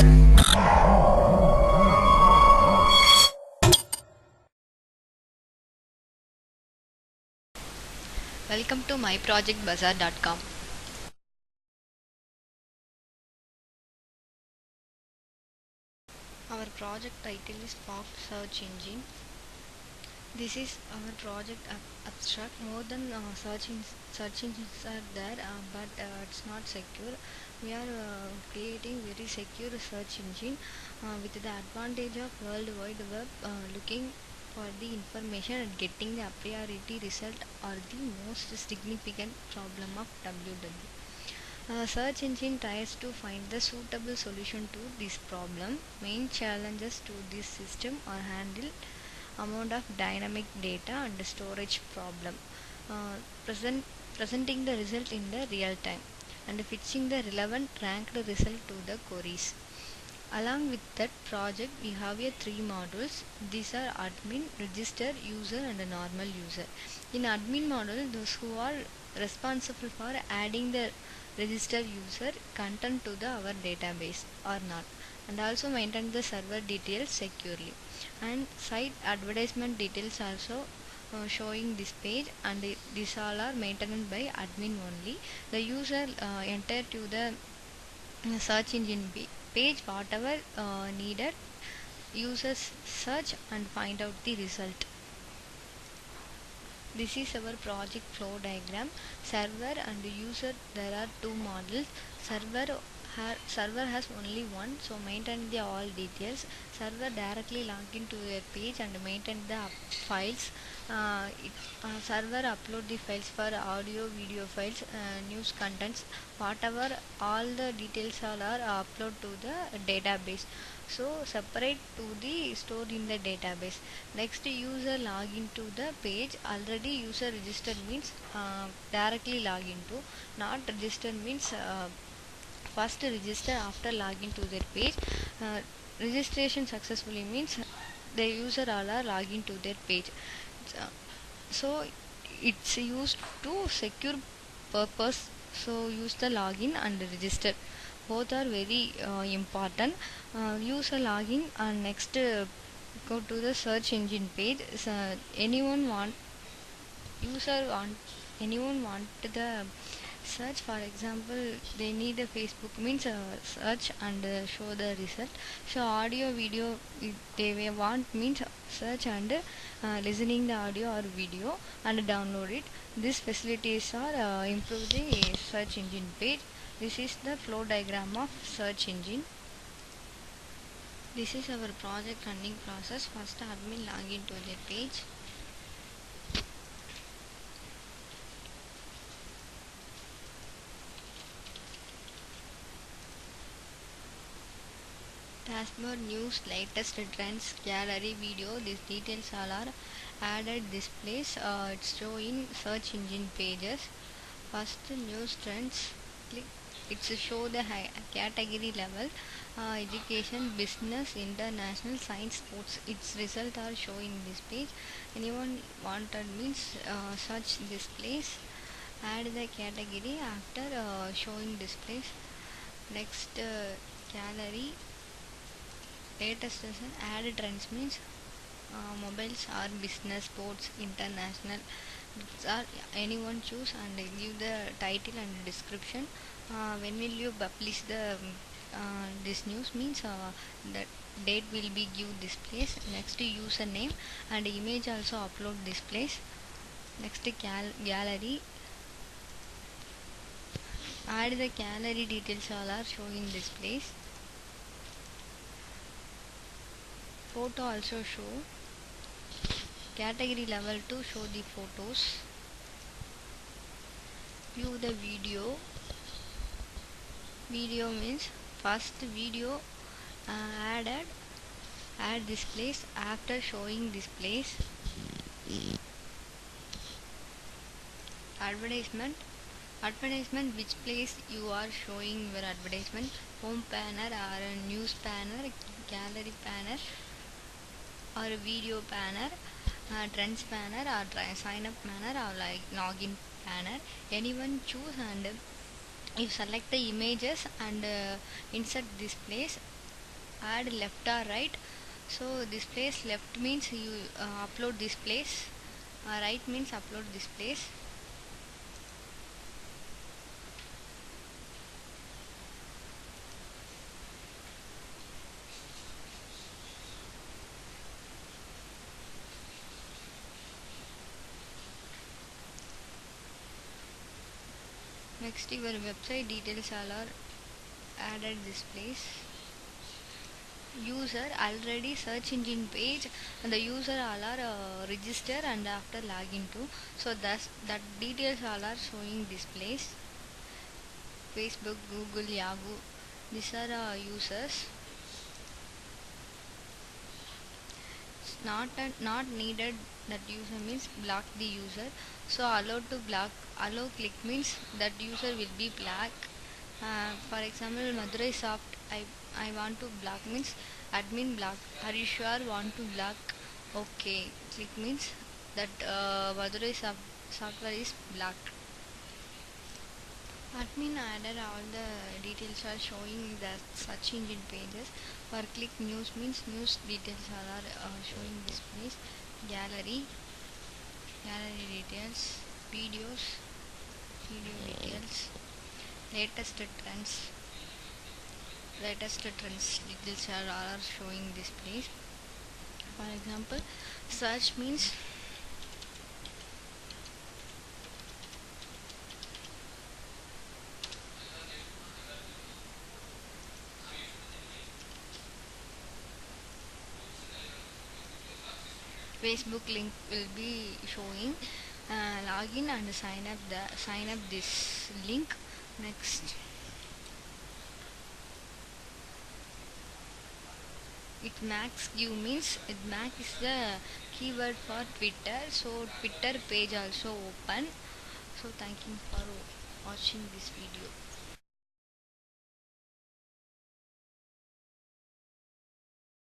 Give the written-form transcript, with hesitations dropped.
Welcome to myprojectbazaar.com. Our project title is Pop Search Engine. This is our project abstract. More than search engines are there, but it's not secure. We are creating very secure search engine with the advantage of World Wide Web. Looking for the information and getting the a priority result are the most significant problem of WW. Search engine tries to find the suitable solution to this problem. Main challenges to this system are handle amount of dynamic data and storage problem, uh, present, presenting the result in the real time, and fetching the relevant ranked result to the queries. Along with that project, we have a three modules. These are admin, register, user, and a normal user. In admin module, those who are responsible for adding the register user content to the our database or not, and also maintain the server details securely. And site advertisement details also showing this page, and these all are maintained by admin only. The user enter to the search engine page whatever needed, users search and find out the result. This is our project flow diagram. Server and user, there are two models. Server has only one, so maintain the all details. Server directly log into a page and maintain the files. Server upload the files for audio, video files, news contents, whatever all the details all are upload to the database. So separate to the stored in the database. Next, user log into the page. Already user registered means directly log into. Not registered means first register after login to their page. uh, Registration successfully means the user all are login to their page. uh, so it's used to secure purpose, so use the login and register, both are very important. Use a login and next go to the search engine page. So anyone want user want anyone want the search, for example they need a Facebook means search and show the result. So audio video they may want means search and listening the audio or video and download it. These facilities are improve the search engine page. This is the flow diagram of search engine. This is our project running process. First admin login to the page. Dashboard, news, latest trends, gallery, video. These details all are added this place. It's show in search engine pages. First news trends. Click. It's show the category level. Education, business, international, science, sports. Its result are showing this page. Anyone wanted means search this place. Add the category after showing this place. Next gallery. Latest session, add trends means mobiles or business, sports, international. These are anyone choose and give the title and description. When will you publish the this news means the date will be give this place. Next username and image also upload this place. Next gallery, add the gallery details all are showing this place. Photo also show. Category level to show the photos. View the video. Video means first video added. Add this place after showing this place. Advertisement. Advertisement, which place you are showing your advertisement. Home banner or a news banner, gallery banner or a video banner, trends banner or sign up banner or like login banner. Anyone choose and you select the images and insert this place. add left or right. So this place left means you upload this place, right means upload this place. Next your website details all are added this place. User already search engine page, and the user all are register and after login to, so that details all are showing this place. Facebook, Google, Yahoo, these are users. Not needed, that user means block the user. So allowed to block, allow click means that user will be black. For example, Madurai soft, I want to block means admin block. Are you sure want to block? Okay, click means that Madurai software is blocked. Admin added all the details are showing the search engine pages. For click news means news details are showing this place. Gallery, gallery details, videos, video details, latest trends, latest trends details are showing this place. For example, search means Facebook link will be showing. Login and sign up this link. Next, it max give means it max is the keyword for Twitter. So Twitter page also open. So thank you for watching this video.